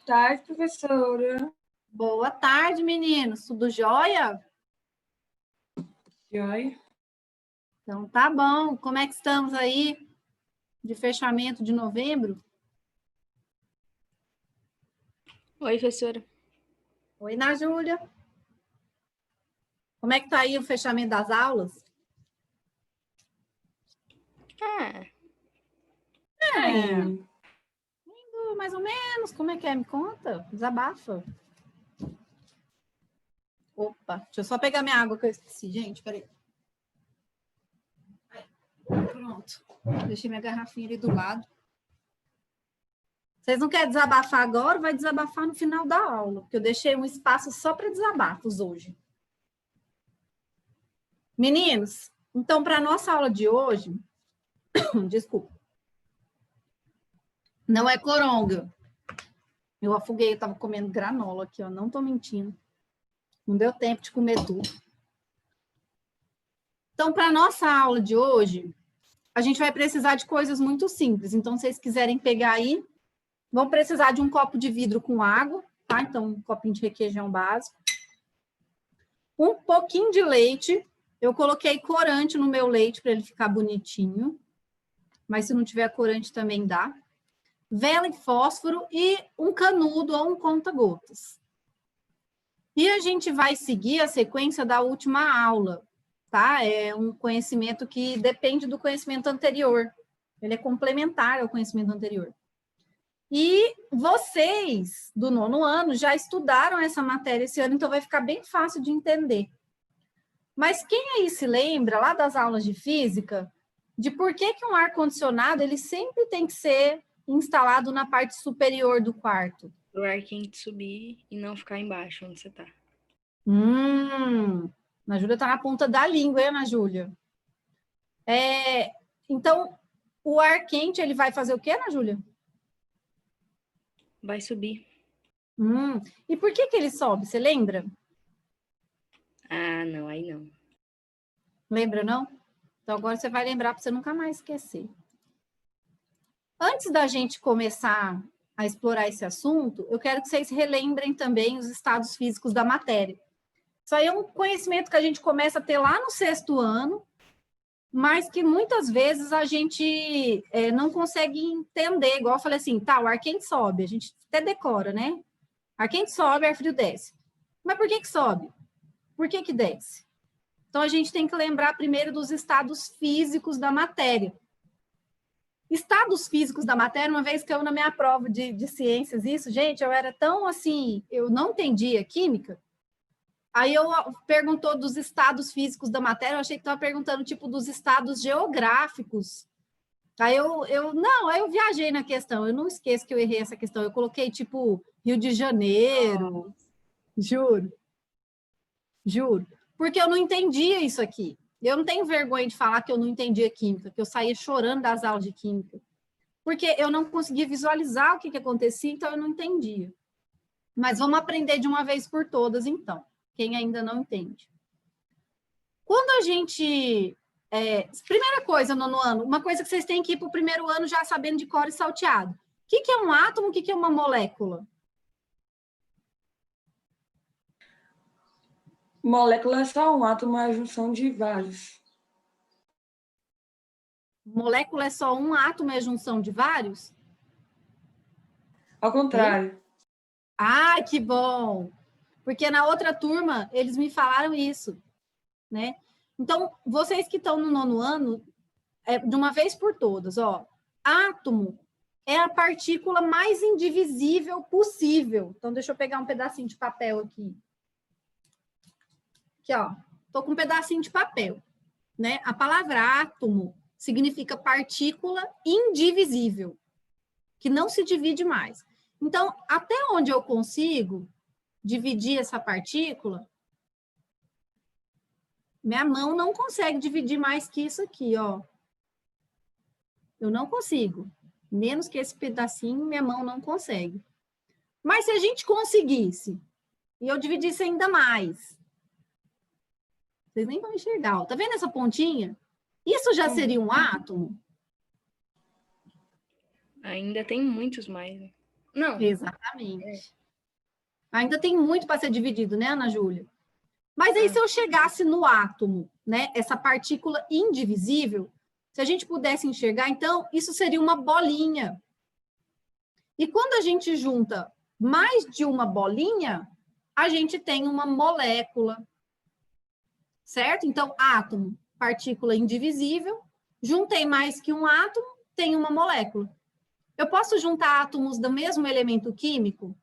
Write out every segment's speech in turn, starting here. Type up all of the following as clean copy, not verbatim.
tarde, professora. Boa tarde, meninos. Tudo jóia? Jóia. Então, tá bom. Como é que estamos aí de fechamento de novembro? Oi, professora. Oi, Ana Júlia. Como é que tá aí o fechamento das aulas? Indo mais ou menos. Como é que é? Me conta. Desabafa. Opa, deixa eu só pegar minha água que eu esqueci, gente. Peraí. Pronto. Deixei minha garrafinha ali do lado. Vocês não querem desabafar agora? Vai desabafar no final da aula, porque eu deixei um espaço só para desabafos hoje. Meninos, então, para a nossa aula de hoje, desculpa, não é coronga. Eu afoguei, eu estava comendo granola aqui, ó, não estou mentindo. Não deu tempo de comer tudo. Então, para a nossa aula de hoje, a gente vai precisar de coisas muito simples. Então, se vocês quiserem pegar aí, vão precisar de um copo de vidro com água, tá? Então, um copinho de requeijão básico. Um pouquinho de leite. Eu coloquei corante no meu leite para ele ficar bonitinho. Mas se não tiver corante também dá. Vela e fósforo e um canudo ou um conta-gotas. E a gente vai seguir a sequência da última aula, tá? É um conhecimento que depende do conhecimento anterior. Ele é complementar ao conhecimento anterior. E vocês, do 9º ano, já estudaram essa matéria esse ano, então vai ficar bem fácil de entender. Mas quem aí se lembra, lá das aulas de física, de por que um ar-condicionado ele sempre tem que ser instalado na parte superior do quarto? O ar quente subir e não ficar embaixo onde você tá. Ana Júlia tá na ponta da língua, hein, Ana Júlia? Então, o ar quente, ele vai fazer o quê, Ana Júlia? Vai subir. E por que ele sobe? Você lembra? Ah, não, aí não. Lembra, não? Então, agora você vai lembrar para você nunca mais esquecer. Antes da gente começar a explorar esse assunto, eu quero que vocês relembrem também os estados físicos da matéria. Isso aí é um conhecimento que a gente começa a ter lá no 6º ano, mas que muitas vezes a gente não consegue entender. Igual eu falei assim, tá, o ar quente sobe, a gente até decora, né? Ar quente sobe, ar frio desce. Mas por que sobe? Por que desce? Então, a gente tem que lembrar primeiro dos estados físicos da matéria. Estados físicos da matéria, uma vez que eu, na minha prova de ciências, isso, gente, eu era tão assim, eu não entendia química. Aí eu perguntou dos estados físicos da matéria, eu achei que estava perguntando, tipo, dos estados geográficos. Aí eu viajei na questão, eu não esqueço que eu errei essa questão, eu coloquei, tipo, Rio de Janeiro, juro, porque eu não entendia isso aqui. Eu não tenho vergonha de falar que eu não entendia química, que eu saía chorando das aulas de química, porque eu não conseguia visualizar o que acontecia, então eu não entendia. Mas vamos aprender de uma vez por todas, então, quem ainda não entende. Quando a gente... primeira coisa, 9º ano, uma coisa que vocês têm que ir para o 1º ano já sabendo de cor e salteado. O que é um átomo, o que é uma molécula? Molécula é só um átomo, é a junção de vários. Molécula é só um átomo, é a junção de vários? Ao contrário. Ah, que bom! Porque na outra turma, eles me falaram isso, né? Então, vocês que estão no 9º ano, de uma vez por todas, ó, átomo é a partícula mais indivisível possível. Então, deixa eu pegar um pedacinho de papel aqui. Aqui, ó, tô com um pedacinho de papel, né? A palavra átomo significa partícula indivisível, que não se divide mais. Então, até onde eu consigo dividir essa partícula, minha mão não consegue dividir mais que isso aqui, ó. Eu não consigo. Menos que esse pedacinho, minha mão não consegue. Mas se a gente conseguisse, e eu dividisse ainda mais, vocês nem vão enxergar, ó. Tá vendo essa pontinha? Isso já seria um átomo? Ainda tem muitos mais, né? Não, Exatamente. Ainda tem muito para ser dividido, né, Ana Júlia? Mas aí, se eu chegasse no átomo, né, essa partícula indivisível, se a gente pudesse enxergar, então, isso seria uma bolinha. E quando a gente junta mais de uma bolinha, a gente tem uma molécula. Certo? Então, átomo, partícula indivisível. Juntei mais que um átomo, tem uma molécula. Eu posso juntar átomos do mesmo elemento químico?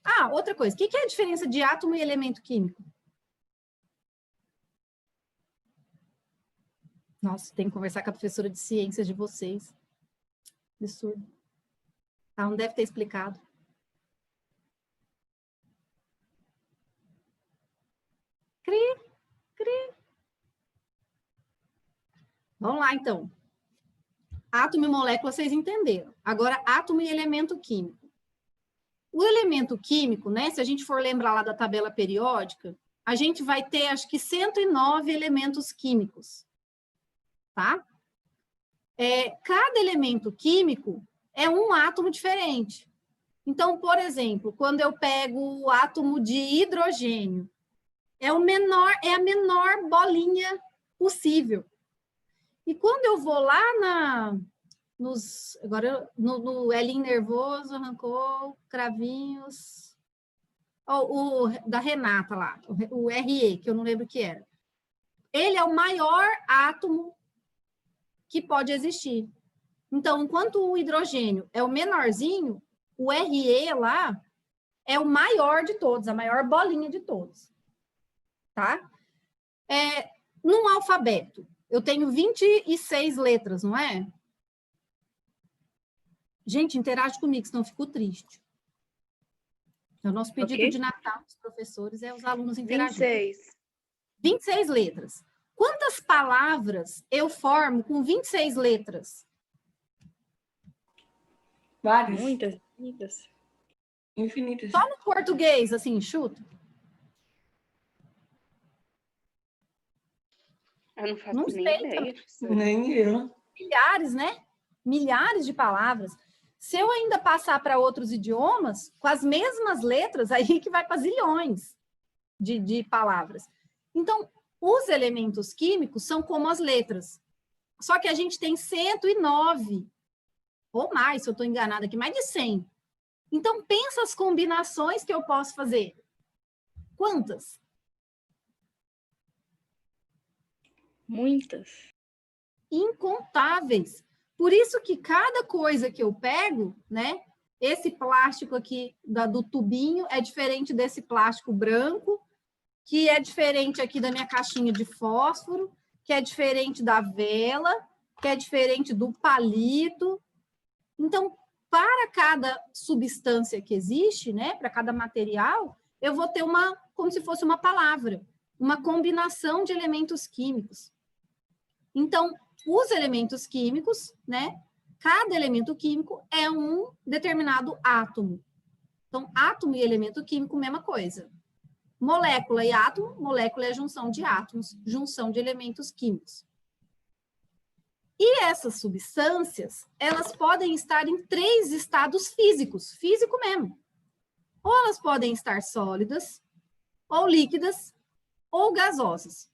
Ah, outra coisa. O que é a diferença de átomo e elemento químico? Nossa, tem que conversar com a professora de ciências de vocês. Absurdo. Ela não deve ter explicado. Cri, cri. Vamos lá, então. Átomo e molécula, vocês entenderam. Agora, átomo e elemento químico. O elemento químico, né? Se a gente for lembrar lá da tabela periódica, a gente vai ter, acho que, 109 elementos químicos. Tá? Cada elemento químico é um átomo diferente. Então, por exemplo, quando eu pego o átomo de hidrogênio, é a menor bolinha possível. E quando eu vou lá no Elinho nervoso, arrancou cravinhos, da Renata lá, o RE, que eu não lembro o que era. Ele é o maior átomo que pode existir. Então, enquanto o hidrogênio é o menorzinho, o RE lá é o maior de todos, a maior bolinha de todos. Tá? Num alfabeto, eu tenho 26 letras, não é? Gente, interage comigo, senão eu fico triste. O nosso pedido de Natal dos professores é os alunos interagirem. 26 letras. Quantas palavras eu formo com 26 letras? Várias. Muitas, infinitas. Infinitas. Só no português, assim, chuta. Eu não faço Não nem sei ideia. Nem eu. Milhares, né? Milhares de palavras. Se eu ainda passar para outros idiomas, com as mesmas letras, aí que vai para zilhões de palavras. Então, os elementos químicos são como as letras. Só que a gente tem 109, ou mais, se eu estou enganada aqui, mais de 100. Então, pensa as combinações que eu posso fazer. Quantas? Muitas. Incontáveis. Por isso que cada coisa que eu pego, né? Esse plástico aqui do tubinho é diferente desse plástico branco, que é diferente aqui da minha caixinha de fósforo, que é diferente da vela, que é diferente do palito. Então, para cada substância que existe, né? Para cada material, eu vou ter como se fosse uma palavra, uma combinação de elementos químicos. Então, os elementos químicos, né? Cada elemento químico é um determinado átomo. Então, átomo e elemento químico, mesma coisa. Molécula e átomo, molécula é a junção de átomos, junção de elementos químicos. E essas substâncias, elas podem estar em 3 estados físicos, físico mesmo. Ou elas podem estar sólidas, ou líquidas, ou gasosas.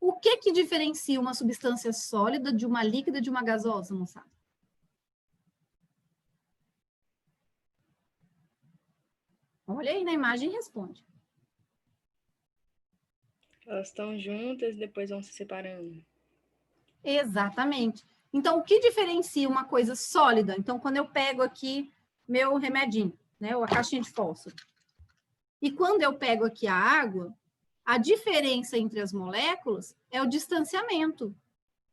O que diferencia uma substância sólida de uma líquida de uma gasosa, moçada? Olha aí na imagem e responde. Elas estão juntas e depois vão se separando. Exatamente. Então, o que diferencia uma coisa sólida? Então, quando eu pego aqui meu remedinho, né, ou a caixinha de fósforo, e quando eu pego aqui a água, a diferença entre as moléculas é o distanciamento.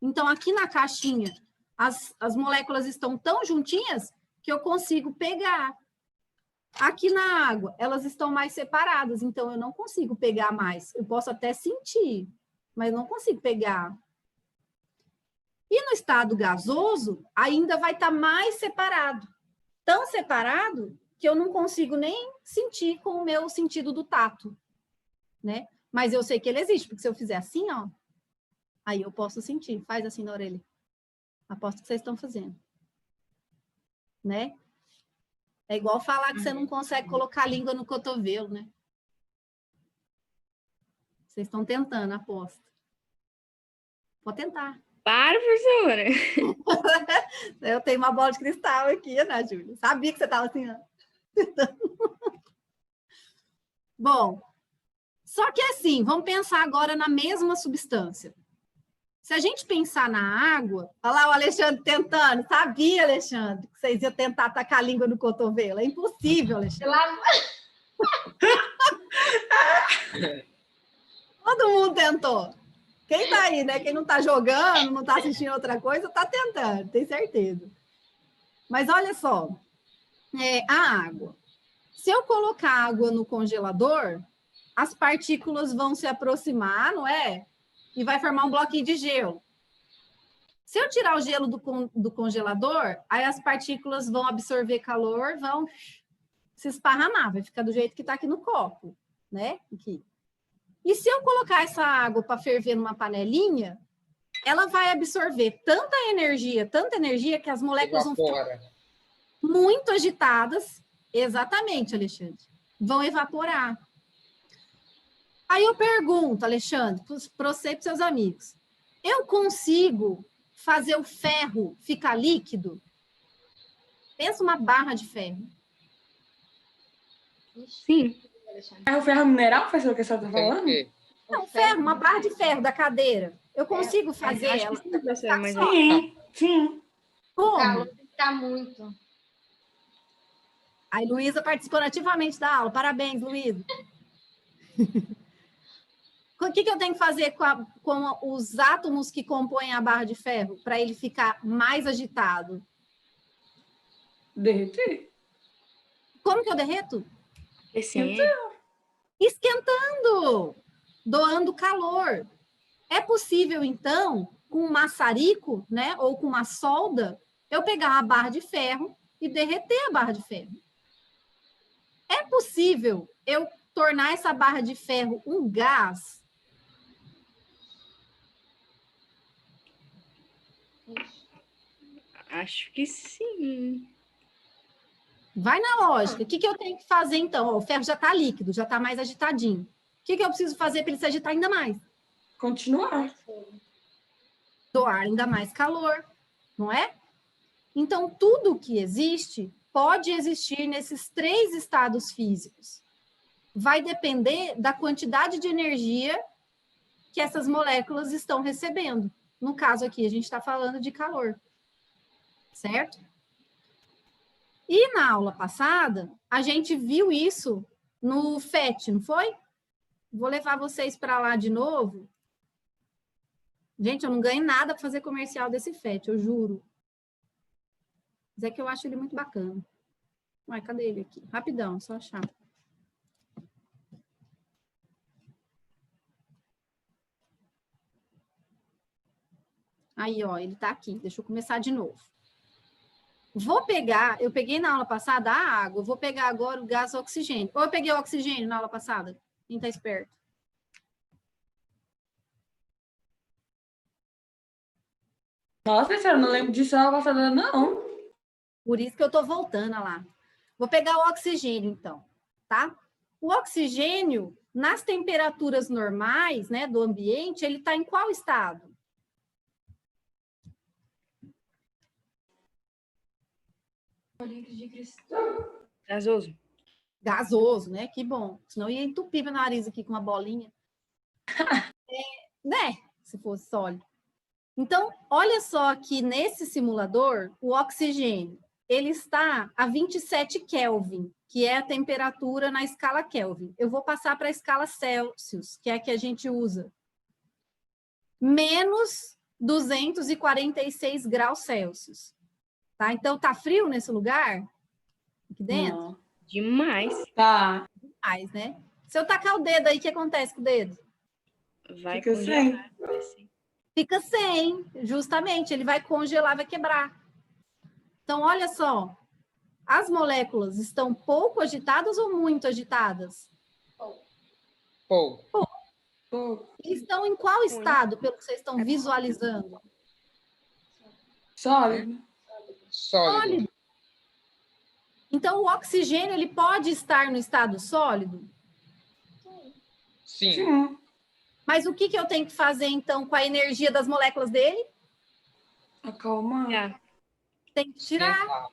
Então, aqui na caixinha, as moléculas estão tão juntinhas que eu consigo pegar. Aqui na água, elas estão mais separadas, então eu não consigo pegar mais. Eu posso até sentir, mas não consigo pegar. E no estado gasoso, ainda vai estar mais separado. Tão separado que eu não consigo nem sentir com o meu sentido do tato, né? Mas eu sei que ele existe, porque se eu fizer assim, ó, aí eu posso sentir. Faz assim na orelha. Aposto que vocês estão fazendo. Né? É igual falar que você não consegue colocar a língua no cotovelo, né? Vocês estão tentando, aposto. Vou tentar. Para, professora. Eu tenho uma bola de cristal aqui, né, Júlia? Sabia que você estava assim, ó. Bom, só que assim, vamos pensar agora na mesma substância. Se a gente pensar na água, olha lá o Alexandre tentando. Sabia, Alexandre, que vocês iam tentar tacar a língua no cotovelo. É impossível, Alexandre. Todo mundo tentou. Quem tá aí, né? Quem não tá jogando, não tá assistindo outra coisa, tá tentando, tenho certeza. Mas olha só, a água. Se eu colocar água no congelador, as partículas vão se aproximar, não é? E vai formar um bloquinho de gelo. Se eu tirar o gelo do congelador, aí as partículas vão absorver calor, vão se esparramar, vai ficar do jeito que está aqui no copo, né? Aqui. E se eu colocar essa água para ferver numa panelinha, ela vai absorver tanta energia que as moléculas vão ficar muito agitadas. Exatamente, Alexandre. Vão evaporar. Aí eu pergunto, Alexandre, para você e para seus amigos, eu consigo fazer o ferro ficar líquido? Pensa uma barra de ferro. Sim. É o ferro mineral, professor, que a senhora está falando? Não, ferro, uma barra de ferro da cadeira. Eu consigo fazer Acho ela. que sim, professora, mas Sim, sim. Como? O calor está muito. Aí, Luísa participando ativamente da aula. Parabéns, Luísa. O que eu tenho que fazer com os átomos que compõem a barra de ferro para ele ficar mais agitado? Derreter. Como que eu derreto? sim. Esquentando, doando calor. É possível, então, com um maçarico, né, ou com uma solda, eu pegar uma barra de ferro e derreter a barra de ferro. É possível eu tornar essa barra de ferro um gás? Acho que sim. Vai na lógica. O que eu tenho que fazer, então? O ferro já está líquido, já está mais agitadinho. O que eu preciso fazer para ele se agitar ainda mais? Continuar. Doar ainda mais calor, não é? Então, tudo que existe pode existir nesses 3 estados físicos. Vai depender da quantidade de energia que essas moléculas estão recebendo. No caso aqui, a gente está falando de calor. Certo? E na aula passada, a gente viu isso no FET, não foi? Vou levar vocês para lá de novo. Gente, eu não ganho nada para fazer comercial desse FET, eu juro. Mas é que eu acho ele muito bacana. Ué, cadê ele aqui? Rapidão, só achar. Aí, ó, ele tá aqui. Deixa eu começar de novo. Vou pegar, eu peguei na aula passada a água, vou pegar agora o gás oxigênio. Ou eu peguei o oxigênio na aula passada? Quem tá esperto? Nossa, professora, eu não lembro disso na passada, não. Por isso que eu tô voltando lá. Vou pegar o oxigênio, então, tá? O oxigênio, nas temperaturas normais, né, do ambiente, ele tá em qual estado? Gasoso. Gasoso, né? Que bom. Senão ia entupir meu nariz aqui com uma bolinha. Né? Se fosse sólido. Então, olha só que nesse simulador, o oxigênio, ele está a 27 Kelvin, que é a temperatura na escala Kelvin. Eu vou passar para a escala Celsius, que é a que a gente usa. Menos 246 graus Celsius. Tá? Então, tá frio nesse lugar? Aqui dentro? Não. Demais. Tá. Mais, né? Se eu tacar o dedo aí, o que acontece com o dedo? Vai Fica congelar. Fica sem, justamente, ele vai congelar, vai quebrar. Então, olha só, as moléculas estão pouco agitadas ou muito agitadas? Pouco. Pô, Estão em qual estado, pelo que vocês estão visualizando? Sólido. Sólido. Então, o oxigênio, ele pode estar no estado sólido? Sim. Sim. Mas o que que eu tenho que fazer, então, com a energia das moléculas dele? Acalmar. Já. Tem que tirar. Esquentar.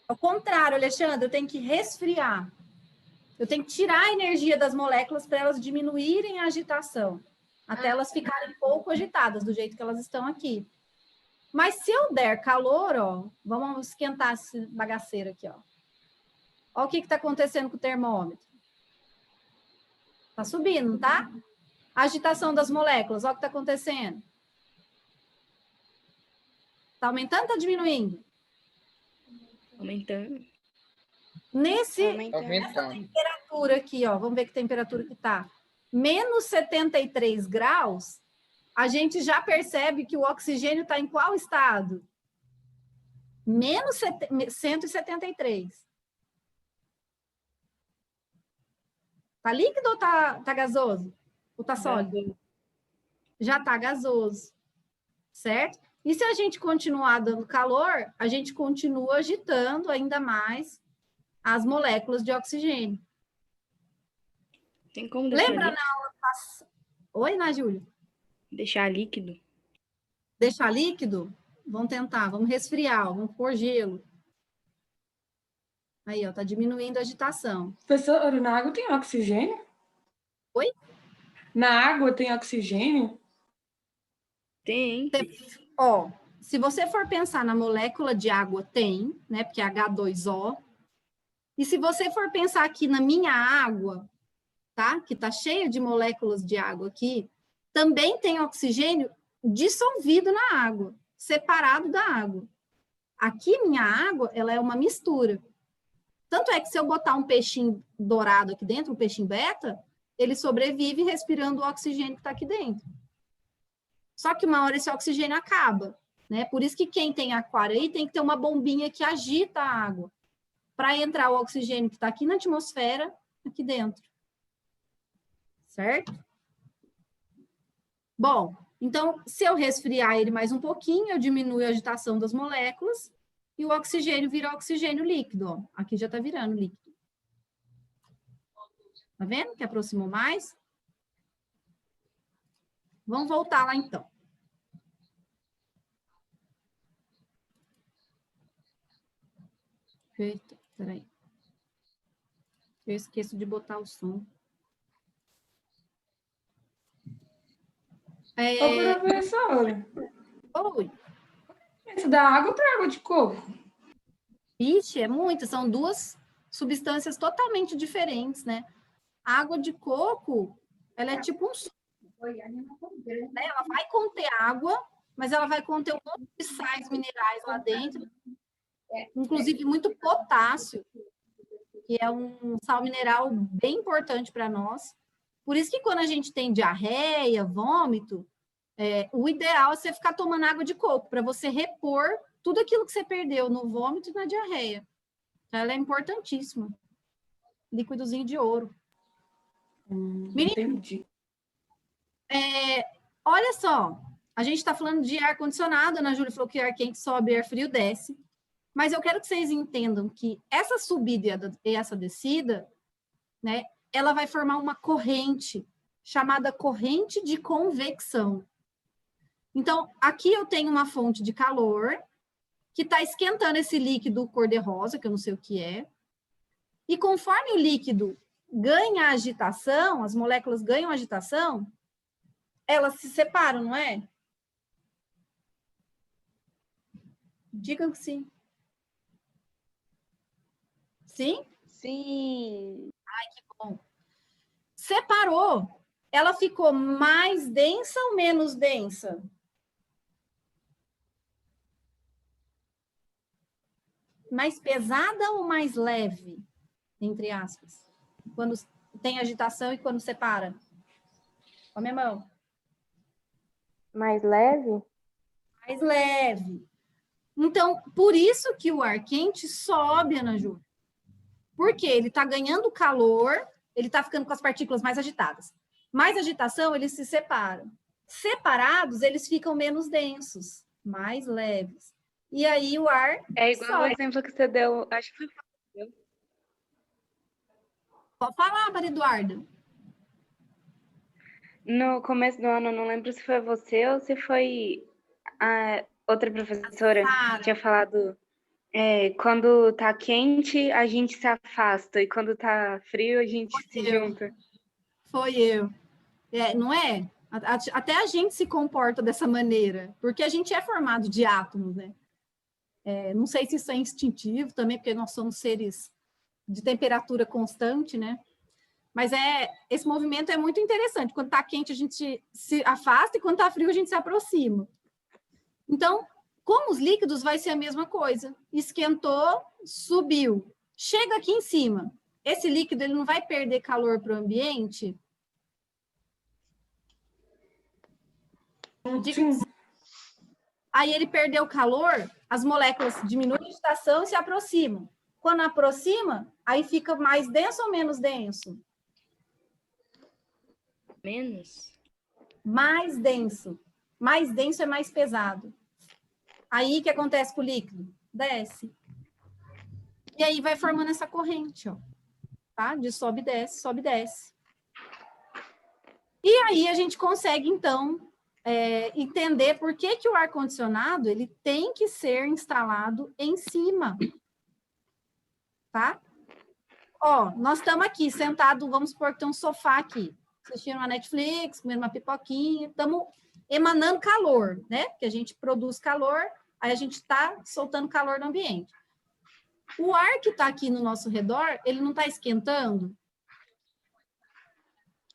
Ao contrário, Alexandre, eu tenho que resfriar. Eu tenho que tirar a energia das moléculas para elas diminuírem a agitação, até elas ficarem pouco agitadas, do jeito que elas estão aqui. Mas se eu der calor, ó, vamos esquentar esse bagaceiro aqui, ó. Ó o que está acontecendo com o termômetro. Está subindo, não tá? A agitação das moléculas, ó o que está acontecendo. Está aumentando ou está diminuindo? Aumentando. Nessa Aumentando. temperatura aqui, ó, vamos ver que temperatura que está. Menos 73 graus, a gente já percebe que o oxigênio está em qual estado? Menos 173. Tá líquido ou tá gasoso? Ou tá sólido? Já tá gasoso, certo? E se a gente continuar dando calor, a gente continua agitando ainda mais as moléculas de oxigênio. Tem como deixar, Lembra na aula passada? Oi, Ana Júlia? deixar líquido? Deixar líquido? Vamos tentar, vamos resfriar, vamos pôr gelo. Aí, ó, tá diminuindo a agitação. Professor, na água tem oxigênio? Oi? Na água tem oxigênio? Tem. Ó, se você for pensar na molécula de água, tem, né? Porque é H2O. E se você for pensar aqui na minha água, tá? Que tá cheia de moléculas de água aqui, também tem oxigênio dissolvido na água, separado da água. Aqui, minha água, ela é uma mistura. Tanto é que se eu botar um peixinho dourado aqui dentro, um peixinho beta, ele sobrevive respirando o oxigênio que está aqui dentro. Só que uma hora esse oxigênio acaba, né? Por isso que quem tem aquário aí tem que ter uma bombinha que agita a água para entrar o oxigênio que está aqui na atmosfera, aqui dentro. Certo? Bom, então, se eu resfriar ele mais um pouquinho, eu diminuo a agitação das moléculas e o oxigênio vira oxigênio líquido, ó. Aqui já está virando líquido. Tá vendo que aproximou mais? Vamos voltar lá, então. Eita, peraí. Eu esqueço de botar o som. Ô, professora, Oi. isso da água para água de coco? Ixi, é muito. São duas substâncias totalmente diferentes, né? A água de coco, ela é tipo um suco, né? Ela vai conter água, mas ela vai conter um monte de sais minerais lá dentro, inclusive muito potássio, que é um sal mineral bem importante para nós. Por isso que quando a gente tem diarreia, vômito, o ideal é você ficar tomando água de coco, para você repor tudo aquilo que você perdeu no vômito e na diarreia. Então, ela é importantíssima. Líquidozinho de ouro. Entendi. Olha só, a gente está falando de ar-condicionado, a Ana Júlia falou que ar quente sobe e ar frio desce, mas eu quero que vocês entendam que essa subida e essa descida, né, ela vai formar uma corrente, chamada corrente de convecção. Então, aqui eu tenho uma fonte de calor, que está esquentando esse líquido cor-de-rosa, que eu não sei o que é, e conforme o líquido ganha agitação, as moléculas ganham agitação, elas se separam, não é? Digam que sim. Sim? Sim. Bom. Separou. Ela ficou mais densa ou menos densa? Mais pesada ou mais leve? Entre aspas. Quando tem agitação e quando separa? Com a minha mão. Mais leve? Mais leve. Então, por isso que o ar quente sobe, Ana Júlia. Porque ele está ganhando calor, ele está ficando com as partículas mais agitadas. Mais agitação, eles se separam. Separados, eles ficam menos densos, mais leves. E aí o ar É igual o sobe. exemplo que você deu, acho que foi. Pode falar, Maria Eduarda. No começo do ano, não lembro se foi você ou se foi a outra professora Sara. que tinha falado, quando tá quente, a gente se afasta, e quando tá frio, a gente se junta. Foi eu. Não é? Até a gente se comporta dessa maneira, porque a gente é formado de átomos, né? Não sei se isso é instintivo também, porque nós somos seres de temperatura constante, né? Mas esse movimento é muito interessante. Quando está quente, a gente se afasta, e quando está frio, a gente se aproxima. Então, como os líquidos, vai ser a mesma coisa. Esquentou, subiu. Chega aqui em cima. Esse líquido ele não vai perder calor para o ambiente? Aí ele perdeu calor, as moléculas diminuem a agitação e se aproximam. Quando aproxima, aí fica mais denso ou menos denso? Menos? Mais denso. Mais denso é mais pesado. Aí, o que acontece com o líquido? Desce. E aí vai formando essa corrente, ó. Tá? De sobe e desce, sobe e desce. E aí a gente consegue, então, entender por que o ar-condicionado ele tem que ser instalado em cima. Tá? Ó, nós estamos aqui sentados, vamos supor que tem um sofá aqui, assistindo uma Netflix, comendo uma pipoquinha, estamos emanando calor, né? Porque a gente produz calor, aí a gente está soltando calor no ambiente. O ar que está aqui no nosso redor, ele não está esquentando?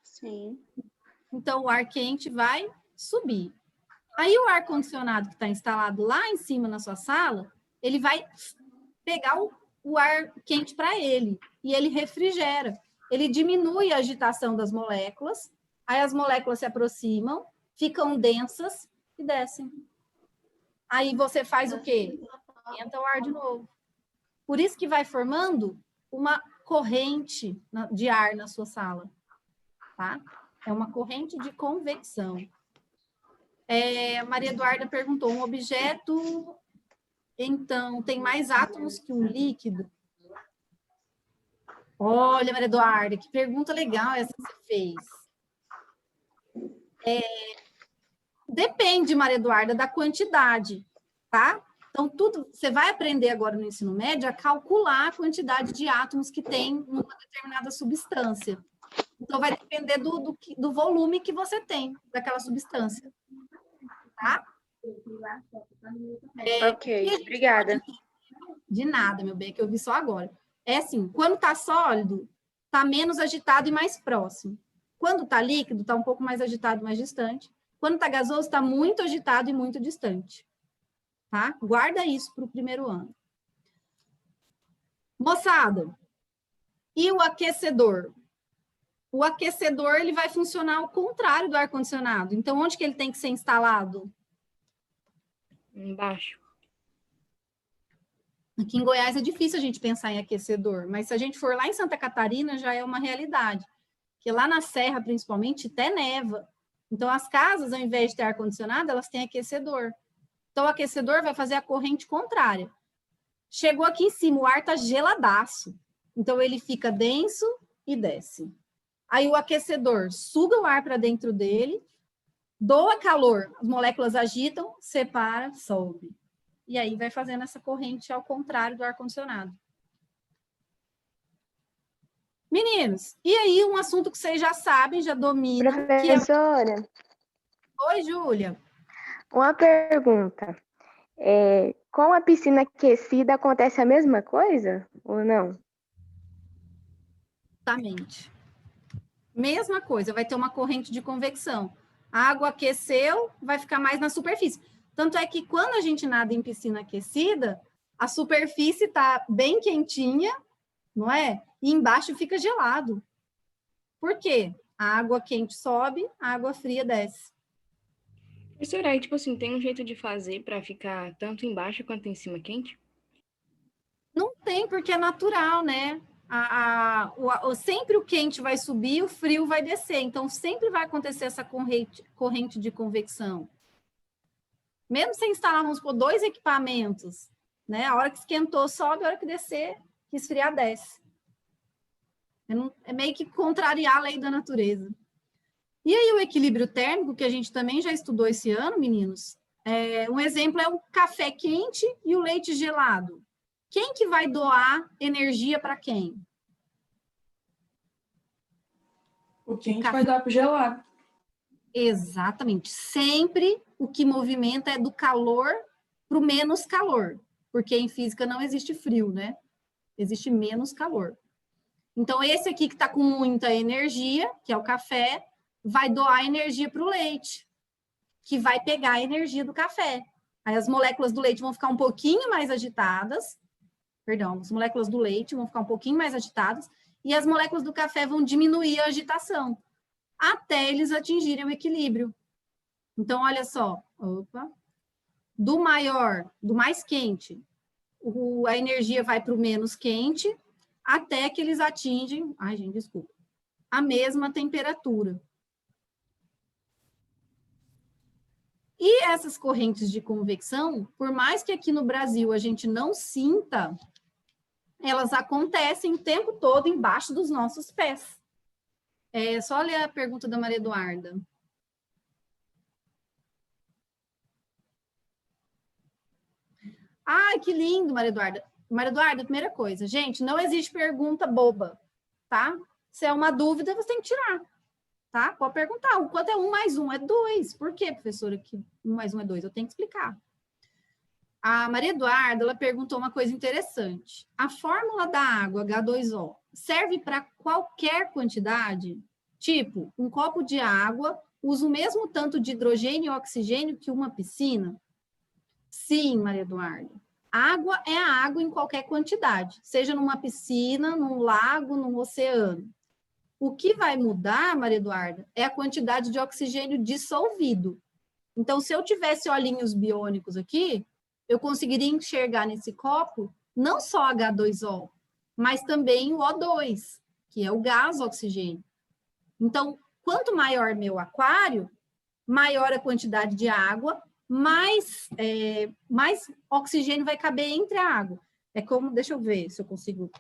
Sim. Então, o ar quente vai subir. Aí, o ar-condicionado que está instalado lá em cima na sua sala, ele vai pegar o ar quente para ele, e ele refrigera. Ele diminui a agitação das moléculas, aí as moléculas se aproximam, ficam densas e descem. Aí você faz o quê? Entra o ar de novo. Por isso que vai formando uma corrente de ar na sua sala, tá? É uma corrente de convecção. Maria Eduarda perguntou, um objeto, então, tem mais átomos que um líquido? Olha, Maria Eduarda, que pergunta legal essa que você fez. Depende, Maria Eduarda, da quantidade, tá? Então, você vai aprender agora no ensino médio a calcular a quantidade de átomos que tem numa determinada substância. Então, vai depender do volume que você tem daquela substância. Tá? Ok, obrigada. De nada, meu bem, que eu vi só agora. É assim, quando está sólido, está menos agitado e mais próximo. Quando está líquido, está um pouco mais agitado e mais distante. Quando está gasoso, está muito agitado e muito distante. Tá? Guarda isso para o primeiro ano. Moçada, e o aquecedor? O aquecedor ele vai funcionar ao contrário do ar-condicionado. Então, onde que ele tem que ser instalado? Embaixo. Aqui em Goiás é difícil a gente pensar em aquecedor, mas se a gente for lá em Santa Catarina, já é uma realidade. Porque lá na Serra, principalmente, até neva. Então, as casas, ao invés de ter ar-condicionado, elas têm aquecedor. Então, o aquecedor vai fazer a corrente contrária. Chegou aqui em cima, o ar está geladaço. Então, ele fica denso e desce. Aí, o aquecedor suga o ar para dentro dele, doa calor, as moléculas agitam, separa, sobe. E aí, vai fazendo essa corrente ao contrário do ar-condicionado. Meninos, e aí um assunto que vocês já sabem, já dominam. Professora, Oi, Júlia. uma pergunta. Com a piscina aquecida acontece a mesma coisa ou não? Exatamente. Mesma coisa, vai ter uma corrente de convecção. A água aqueceu, vai ficar mais na superfície. Tanto é que quando a gente nada em piscina aquecida, a superfície está bem quentinha, não é? E embaixo fica gelado. Por quê? A água quente sobe, a água fria desce. Professora, aí, tipo assim, tem um jeito de fazer para ficar tanto embaixo quanto em cima quente? Não tem, porque é natural, né? Sempre o quente vai subir, o frio vai descer. Então, sempre vai acontecer essa corrente de convecção. Mesmo sem instalar, vamos supor, 2 equipamentos, né? A hora que esquentou, sobe, a hora que descer, que esfriar, desce. É meio que contrariar a lei da natureza. E aí o equilíbrio térmico, que a gente também já estudou esse ano, meninos, um exemplo é o café quente e o leite gelado. Quem que vai doar energia para quem? O quente vai dar para o gelado. Exatamente. Sempre o que movimenta é do calor para o menos calor, porque em física não existe frio, né? Existe menos calor. Então, esse aqui que está com muita energia, que é o café, vai doar energia para o leite, que vai pegar a energia do café. Aí as moléculas do leite vão ficar um pouquinho mais agitadas, perdão, as moléculas do leite vão ficar um pouquinho mais agitadas, e as moléculas do café vão diminuir a agitação, até eles atingirem o equilíbrio. Então, olha só, do mais quente, a energia vai para o menos quente, até que eles atingem, a mesma temperatura. E essas correntes de convecção, por mais que aqui no Brasil a gente não sinta, elas acontecem o tempo todo embaixo dos nossos pés. É só ler a pergunta da Maria Eduarda. Ai, que lindo, Maria Eduarda. Maria Eduarda, primeira coisa, gente, não existe pergunta boba, tá? Se é uma dúvida, você tem que tirar, tá? Pode perguntar, o quanto é 1 mais 1? É 2. Por quê, professora, que 1 mais 1 é 2? Eu tenho que explicar. A Maria Eduarda, ela perguntou uma coisa interessante. A fórmula da água, H2O, serve para qualquer quantidade? Tipo, um copo de água usa o mesmo tanto de hidrogênio e oxigênio que uma piscina? Sim, Maria Eduarda. Água é a água em qualquer quantidade, seja numa piscina, num lago, num oceano. O que vai mudar, Maria Eduarda, é a quantidade de oxigênio dissolvido. Então, se eu tivesse olhinhos biônicos aqui, eu conseguiria enxergar nesse copo não só H2O, mas também o O2, que é o gás oxigênio. Então, quanto maior meu aquário, maior a quantidade de água, mais oxigênio vai caber entre a água. É como, deixa eu ver se eu consigo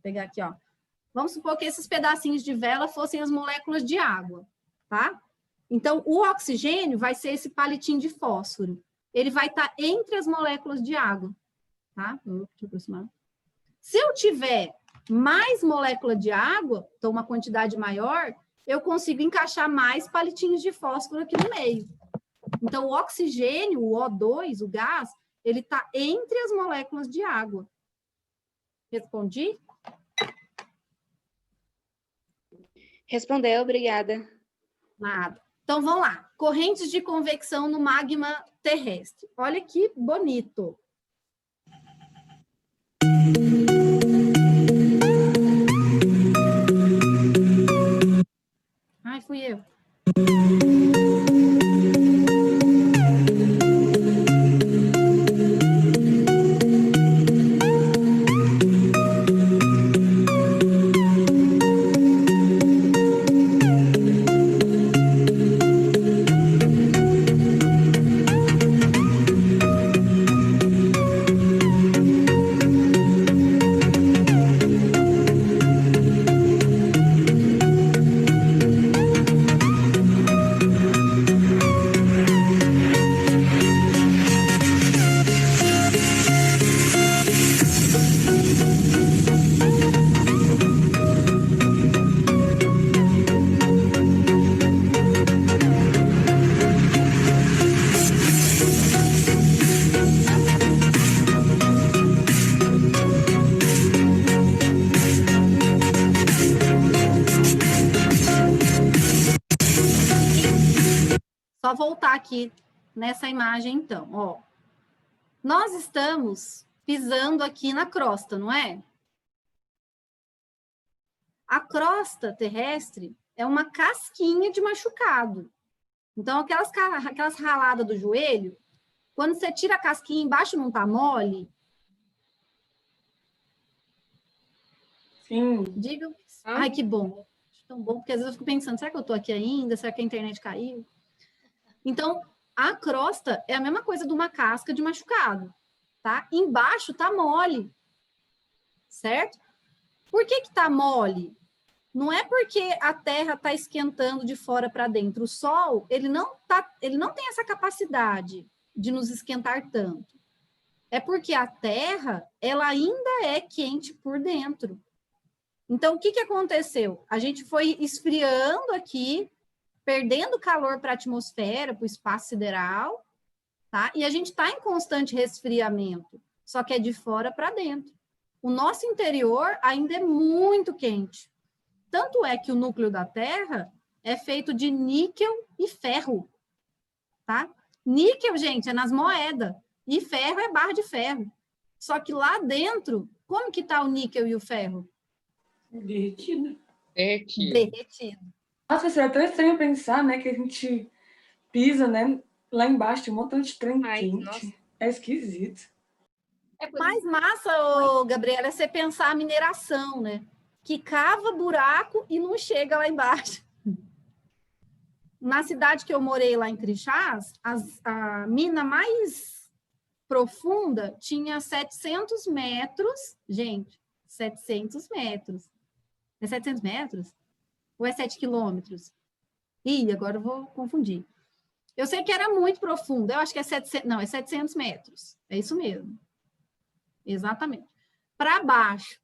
pegar aqui, ó. Vamos supor que esses pedacinhos de vela fossem as moléculas de água, tá? Então, o oxigênio vai ser esse palitinho de fósforo. Ele vai estar entre as moléculas de água, tá? Deixa eu aproximar. Se eu tiver mais molécula de água, então uma quantidade maior, eu consigo encaixar mais palitinhos de fósforo aqui no meio. Então, o oxigênio, o O2, o gás, ele está entre as moléculas de água. Respondi? Respondeu, obrigada. Nada. Então, vamos lá. Correntes de convecção no magma terrestre. Olha que bonito. Ai, fui eu. Só voltar aqui nessa imagem, então, ó. Nós estamos pisando aqui na crosta, não é? A crosta terrestre é uma casquinha de machucado. Então, aquelas raladas do joelho, quando você tira a casquinha embaixo, não tá mole? Sim. Diga. Ai, que bom. Tão bom, porque às vezes eu fico pensando, será que eu tô aqui ainda? Será que a internet caiu? Então, a crosta é a mesma coisa de uma casca de machucado, tá? Embaixo tá mole, certo? Por que que tá mole? Não é porque a Terra está esquentando de fora para dentro. O Sol, ele não tem essa capacidade de nos esquentar tanto. É porque a Terra, ela ainda é quente por dentro. Então, o que que aconteceu? A gente foi esfriando aqui, perdendo calor para a atmosfera, para o espaço sideral, tá? E a gente está em constante resfriamento, só que é de fora para dentro. O nosso interior ainda é muito quente. Tanto é que o núcleo da Terra é feito de níquel e ferro, tá? Níquel, gente, é nas moedas, e ferro é barra de ferro. Só que lá dentro, como que tá o níquel e o ferro? Derretido. Derretido. Derretido. Nossa, professora, é tão estranho pensar, né, que a gente pisa, né, lá embaixo tem um montão de trem Ai, quente. nossa. É esquisito. É por Mais massa, ô, Gabriela, é você pensar a mineração, né? Que cava buraco e não chega lá embaixo. Na cidade que eu morei, lá em Crixás, a mina mais profunda tinha 700 metros. Gente, 700 metros. É 700 metros? Ou é 7 quilômetros? Ih, agora eu vou confundir. Eu sei que era muito profundo. Eu acho que é 700, não, é 700 metros. É isso mesmo. Exatamente. Para baixo,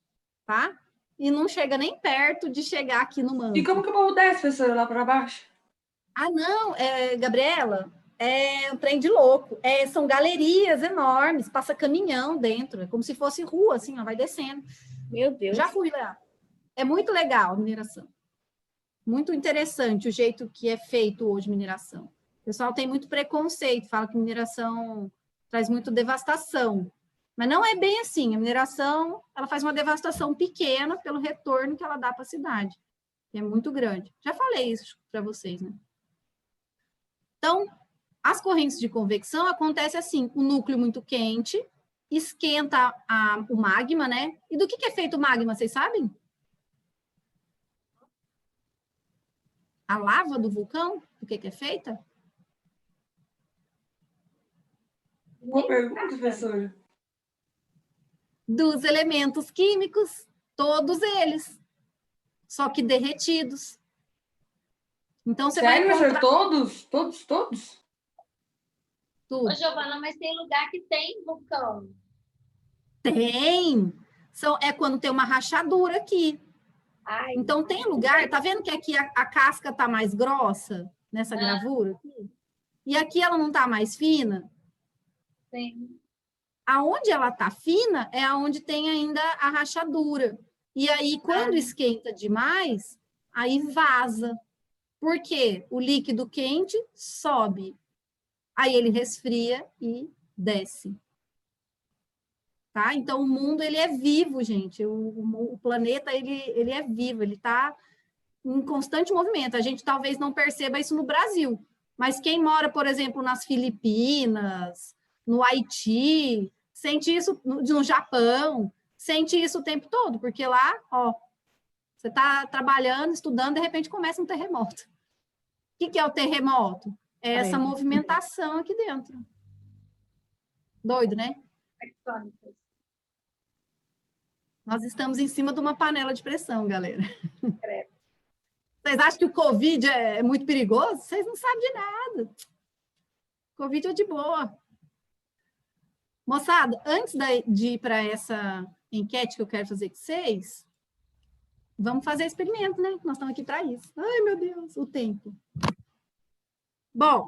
tá? E não chega nem perto de chegar aqui no manto. E como que o povo desce, professora, lá para baixo? Ah, não, Gabriela, é um trem de louco. São galerias enormes, passa caminhão dentro, é como se fosse rua, assim, ó, vai descendo. Meu Deus. Já fui lá. É muito legal a mineração. Muito interessante o jeito que é feito hoje mineração. O pessoal tem muito preconceito, fala que mineração traz muito devastação. Mas não é bem assim. A mineração, ela faz uma devastação pequena pelo retorno que ela dá para a cidade, que é muito grande. Já falei isso para vocês, né? Então, as correntes de convecção acontecem assim, o núcleo muito quente, esquenta o magma, né? E do que é feito o magma, vocês sabem? A lava do vulcão, do que é feita? Boa pergunta, professora. Dos elementos químicos, todos eles, só que derretidos. Então, você vai Sério, professora? encontrar Todos? tudo. Ô, Giovana, mas tem lugar que tem vulcão. Tem! É quando tem uma rachadura aqui. Ai, Então, tem lugar, tá vendo que aqui a casca tá mais grossa, nessa gravura aqui? E aqui ela não tá mais fina? tem. Aonde ela tá fina é aonde tem ainda a rachadura. E aí, quando esquenta demais, aí vaza. Por quê? O líquido quente sobe. Aí ele resfria e desce. Tá? Então, o mundo, ele é vivo, gente. O planeta, ele é vivo, ele está em constante movimento. A gente talvez não perceba isso no Brasil, mas quem mora, por exemplo, nas Filipinas, no Haiti, sente isso no Japão, sente isso o tempo todo, porque lá, ó, você está trabalhando, estudando, de repente começa um terremoto. O que é o terremoto? É essa movimentação aqui dentro. Doido, né? Tectônicas. Nós estamos em cima de uma panela de pressão, galera. Vocês acham que o Covid é muito perigoso? Vocês não sabem de nada. O Covid é de boa. Moçada, antes de ir para essa enquete que eu quero fazer com vocês, vamos fazer experimento, né? Nós estamos aqui para isso. Ai, meu Deus, o tempo. Bom,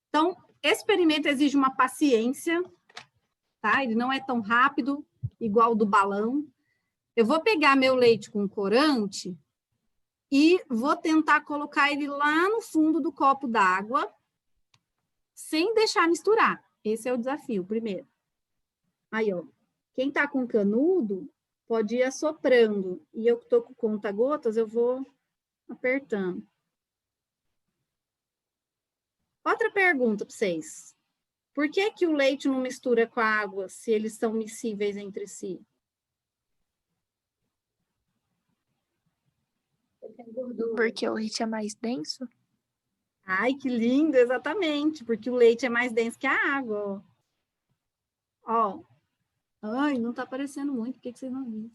então, experimento exige uma paciência, tá? Ele não é tão rápido, igual o do balão. Eu vou pegar meu leite com corante e vou tentar colocar ele lá no fundo do copo d'água, sem deixar misturar. Esse é o desafio, primeiro. Aí, ó, quem tá com canudo, pode ir assoprando. E eu que tô com conta-gotas, eu vou apertando. Outra pergunta para vocês. Por que que o leite não mistura com a água se eles são miscíveis entre si? Tem gordura. Porque o leite é mais denso? Ai, que lindo, exatamente, porque o leite é mais denso que a água, ó. Ai, não tá aparecendo muito, por que vocês não viram?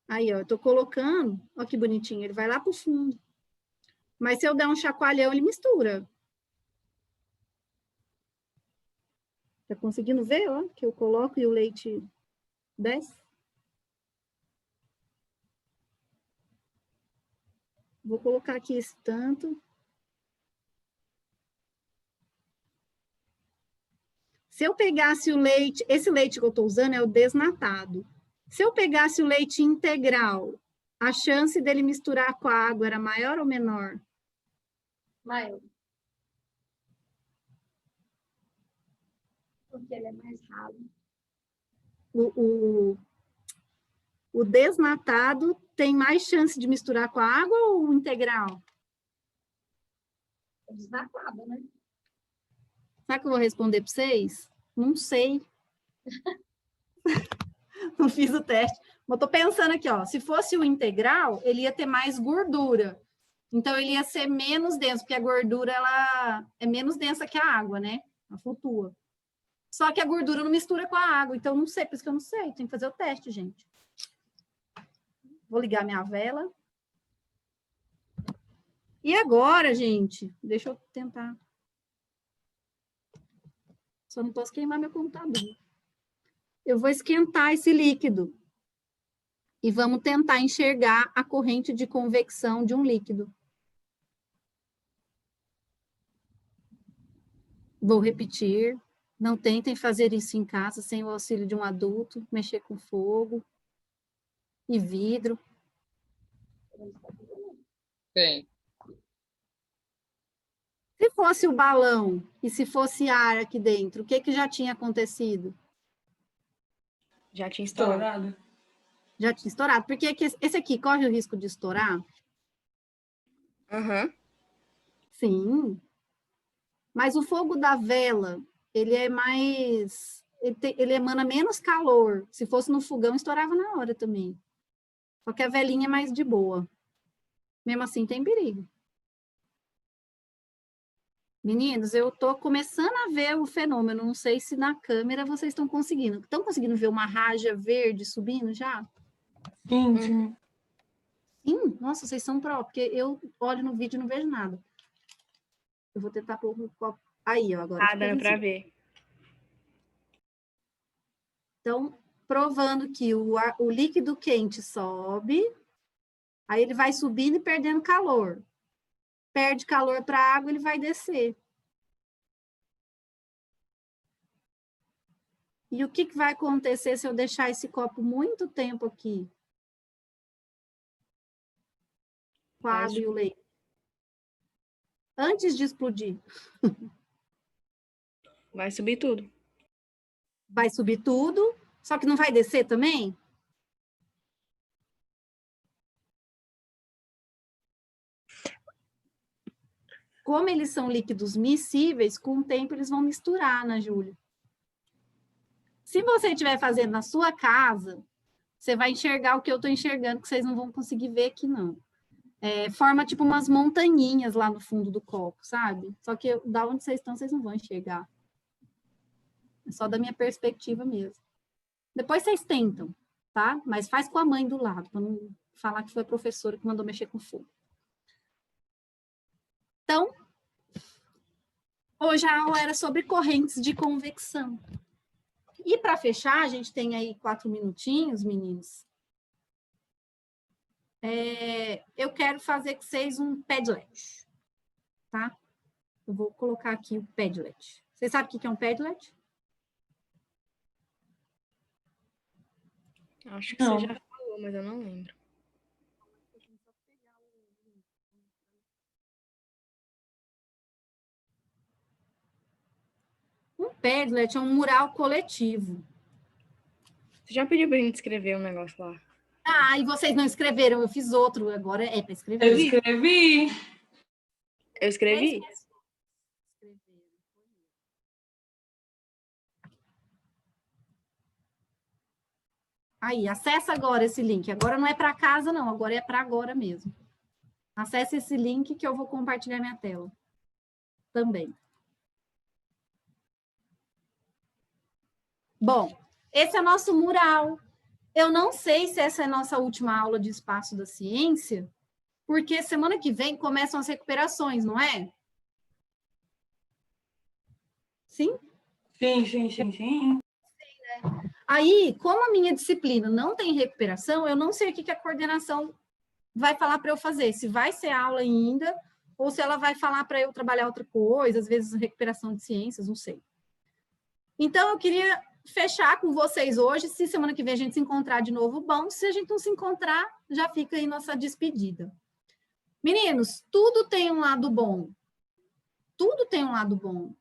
Aí, ó, eu tô colocando, ó que bonitinho, ele vai lá pro fundo. Mas se eu der um chacoalhão, ele mistura. Tá conseguindo ver, ó, que eu coloco e o leite desce? Vou colocar aqui esse tanto. Se eu pegasse o leite, esse leite que eu estou usando é o desnatado. Se eu pegasse o leite integral, a chance dele misturar com a água era maior ou menor? Maior. Porque ele é mais ralo. O desnatado tem mais chance de misturar com a água ou o integral? É desnatado, né? Sabe o que eu vou responder para vocês? Não sei. Não fiz o teste. Mas estou pensando aqui, ó. Se fosse o integral, ele ia ter mais gordura. Então, ele ia ser menos denso, porque a gordura ela é menos densa que a água, né? Ela flutua. Só que a gordura não mistura com a água. Então, não sei, por isso que eu não sei. Tem que fazer o teste, gente. Vou ligar minha vela. E agora, gente, deixa eu tentar. Só não posso queimar meu computador. Eu vou esquentar esse líquido. E vamos tentar enxergar a corrente de convecção de um líquido. Vou repetir. Não tentem fazer isso em casa sem o auxílio de um adulto, mexer com fogo e vidro. Tem. Se fosse o balão e se fosse ar aqui dentro, o que já tinha acontecido? Já tinha estourado. Estourado. Já tinha estourado. Porque esse aqui corre o risco de estourar? Aham. Sim. Mas o fogo da vela, ele é mais... Ele emana menos calor. Se fosse no fogão, estourava na hora também. Só que a velinha é mais de boa. Mesmo assim, tem perigo. Meninos, eu estou começando a ver o fenômeno. Não sei se na câmera vocês estão conseguindo. Estão conseguindo ver uma raja verde subindo já? Sim, sim. Sim? Nossa, vocês são pró, porque eu olho no vídeo e não vejo nada. Eu vou tentar pôr o copo. Aí, ó, agora. Ah, ficou dando para visível. ver. Então, provando que o líquido quente sobe, aí ele vai subindo e perdendo calor. Perde calor para a água, ele vai descer. E o que vai acontecer se eu deixar esse copo muito tempo aqui? Com a Vai água e o leite. Antes de explodir, Vai subir tudo. vai subir tudo, só que não vai descer também? Como eles são líquidos miscíveis, com o tempo eles vão misturar, Ana Júlia. Se você estiver fazendo na sua casa, você vai enxergar o que eu estou enxergando, que vocês não vão conseguir ver aqui, não. Forma tipo umas montanhinhas lá no fundo do copo, sabe? Só que da onde vocês estão, vocês não vão enxergar. É só da minha perspectiva mesmo. Depois vocês tentam, tá? Mas faz com a mãe do lado, para não falar que foi a professora que mandou mexer com fogo. Então, hoje a aula era sobre correntes de convecção. E para fechar, a gente tem aí 4 minutinhos, meninos. Eu quero fazer com vocês um Padlet, tá? Eu vou colocar aqui o Padlet. Vocês sabem o que é um Padlet? Acho que Não. você já falou, mas eu não lembro. Um Padlet é um mural coletivo. Você já pediu pra gente escrever um negócio lá? Ah, e vocês não escreveram, eu fiz outro, agora é para escrever. Eu escrevi. Eu escrevi? Aí, acessa agora esse link. Agora não é para casa, não. Agora é para agora mesmo. Acesse esse link que eu vou compartilhar minha tela. também. Bom, esse é nosso mural. Eu não sei se essa é a nossa última aula de Espaço da Ciência, porque semana que vem começam as recuperações, não é? Sim? Sim. Aí, como a minha disciplina não tem recuperação, eu não sei o que a coordenação vai falar para eu fazer, se vai ser aula ainda, ou se ela vai falar para eu trabalhar outra coisa, às vezes recuperação de ciências, não sei. Então, eu queria fechar com vocês hoje, se semana que vem a gente se encontrar de novo, bom, se a gente não se encontrar, já fica aí nossa despedida. Meninos, tudo tem um lado bom. Tudo tem um lado bom.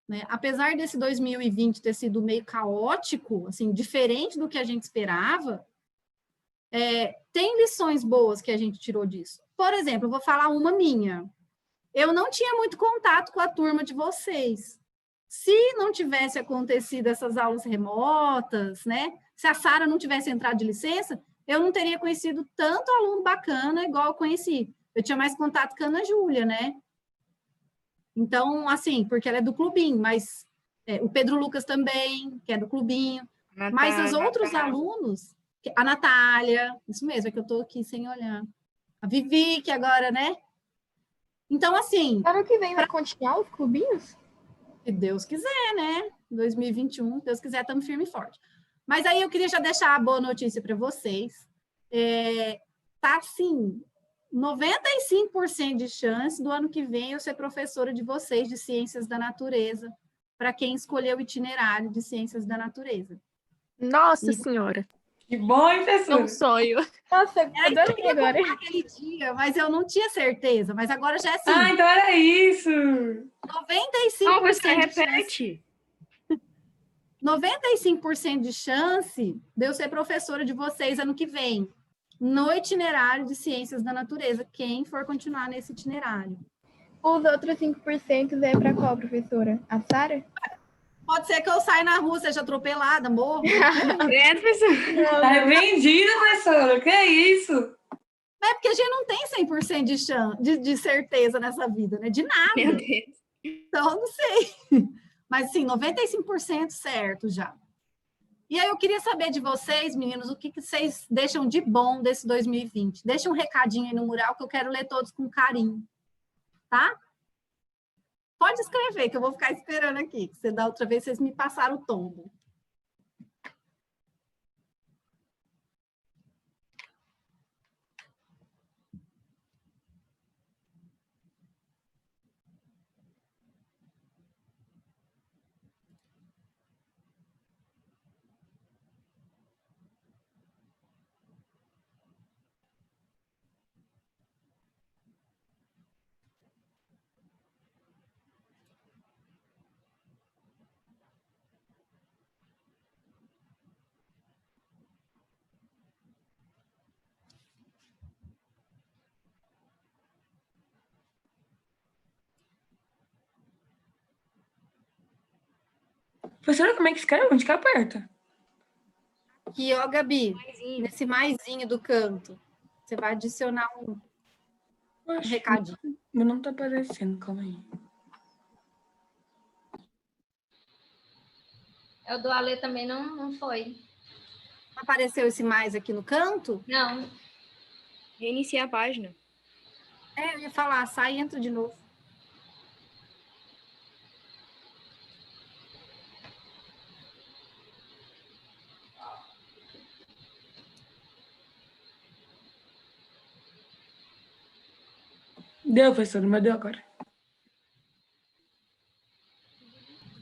Né? Apesar desse 2020 ter sido meio caótico, assim, diferente do que a gente esperava, tem lições boas que a gente tirou disso. Por exemplo, eu vou falar uma minha. Eu não tinha muito contato com a turma de vocês. Se não tivesse acontecido essas aulas remotas, né? Se a Sara não tivesse entrado de licença, eu não teria conhecido tanto aluno bacana igual eu conheci. Eu tinha mais contato com a Ana Júlia, né? Então, assim, porque ela é do clubinho, mas o Pedro Lucas também, que é do clubinho. Mas os outros alunos, a Natália, isso mesmo, é que eu estou aqui sem olhar. A Vivi, que agora, né? Então, assim... Ano que vem vai continuar os clubinhos? Se Deus quiser, né? 2021, Deus quiser, estamos firme e forte. Mas aí eu queria já deixar a boa notícia para vocês. Tá, assim, 95% de chance do ano que vem eu ser professora de vocês de Ciências da Natureza, para quem escolheu o itinerário de Ciências da Natureza. Nossa Senhora! Que bom, hein, É professora? um sonho. Nossa, Era isso que eu adorei queria agora. contar aquele dia, mas eu não tinha certeza. Mas agora já é assim, Ah, então era isso. 95% Você de chance. repete. 95% de chance de eu ser professora de vocês ano que vem, no itinerário de Ciências da Natureza, quem for continuar nesse itinerário. Os outros 5% é para qual, professora? A Sara? Pode ser que eu saia na rua, seja atropelada, morra. Credo, professor. Tá repreendido, professora. Que é isso? É porque a gente não tem 100% de, chance, de certeza nessa vida, né? De nada. Meu Deus. Então, não sei. Mas, sim, 95% certo já. E aí eu queria saber de vocês, meninos, o que vocês deixam de bom desse 2020. Deixa um recadinho aí no mural que eu quero ler todos com carinho. Tá? Pode escrever, que eu vou ficar esperando aqui. Que da outra vez vocês me passaram o tombo. Professora, como é que escreve? Onde que aperta? Aqui, ó, Gabi, nesse maisinho do canto, você vai adicionar um recadinho. Meu nome tá aparecendo, calma aí. O do Ale também não foi. Apareceu esse mais aqui no canto? Não. Reiniciar a página. Eu ia falar, sai e entra de novo. Deu, professora, mas deu agora.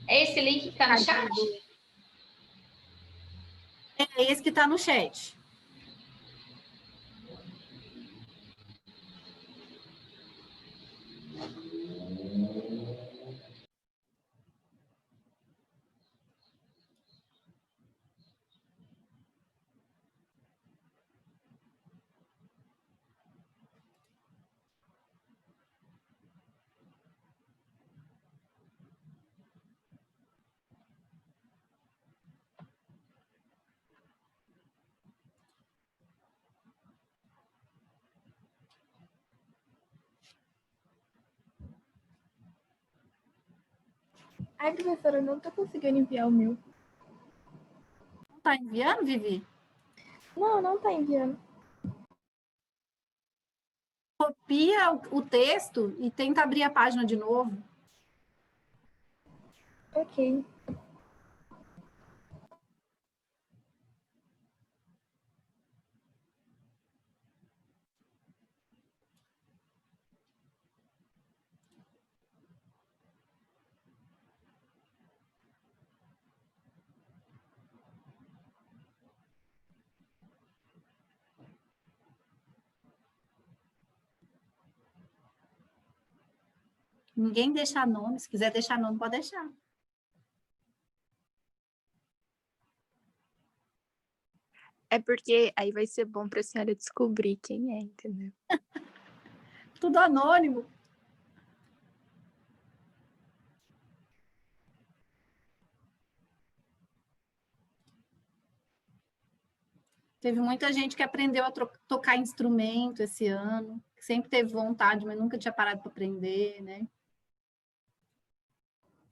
É esse link que tá no chat? É esse que está no chat. Ai, professora, eu não tô conseguindo enviar o meu. Não tá enviando, Vivi? Não, não tá enviando. Copia o texto e tenta abrir a página de novo. Ok. Ninguém deixa nome. Se quiser deixar nome, pode deixar. É porque aí vai ser bom para a senhora descobrir quem é, entendeu? Tudo anônimo. Teve muita gente que aprendeu a tocar instrumento esse ano, que sempre teve vontade, mas nunca tinha parado para aprender, né?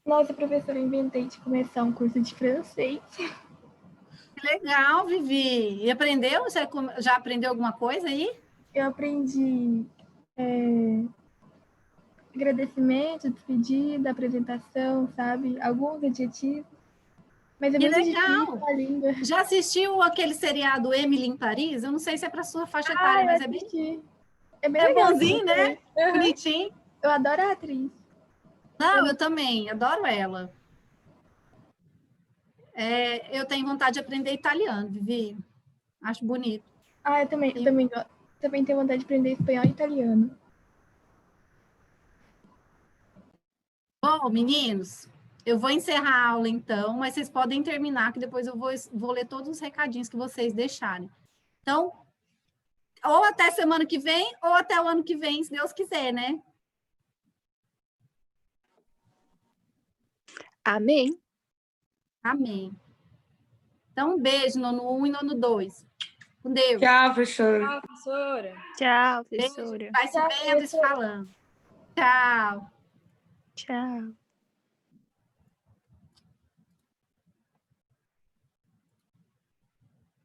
Nossa, professora, eu inventei de começar um curso de francês. Que legal, Vivi. E aprendeu? Você já aprendeu alguma coisa aí? Eu aprendi agradecimento, despedida, apresentação, sabe? Alguns adjetivos. Mas é Que muito legal! difícil a língua. Já assistiu aquele seriado Emily em Paris? Eu não sei se é para sua faixa Ah, etária, eu mas é bem, assisti. É bem é legal. bonzinho, né? Uhum. Bonitinho. Eu adoro a atriz. Não, eu também, adoro ela. Eu tenho vontade de aprender italiano, Vivi. Acho bonito. Ah, eu também tenho vontade de aprender espanhol e italiano. Bom, meninos, eu vou encerrar a aula então, mas vocês podem terminar, que depois eu vou ler todos os recadinhos que vocês deixarem. Então, ou até semana que vem, ou até o ano que vem, se Deus quiser, né? Amém. Amém. Então, um beijo, nono 1 e nono 2. Com Deus. Tchau, professora. Tchau, professora. Tchau, Beijo. professora. Vai se Tchau, vendo e se professora. falando. Tchau. Tchau.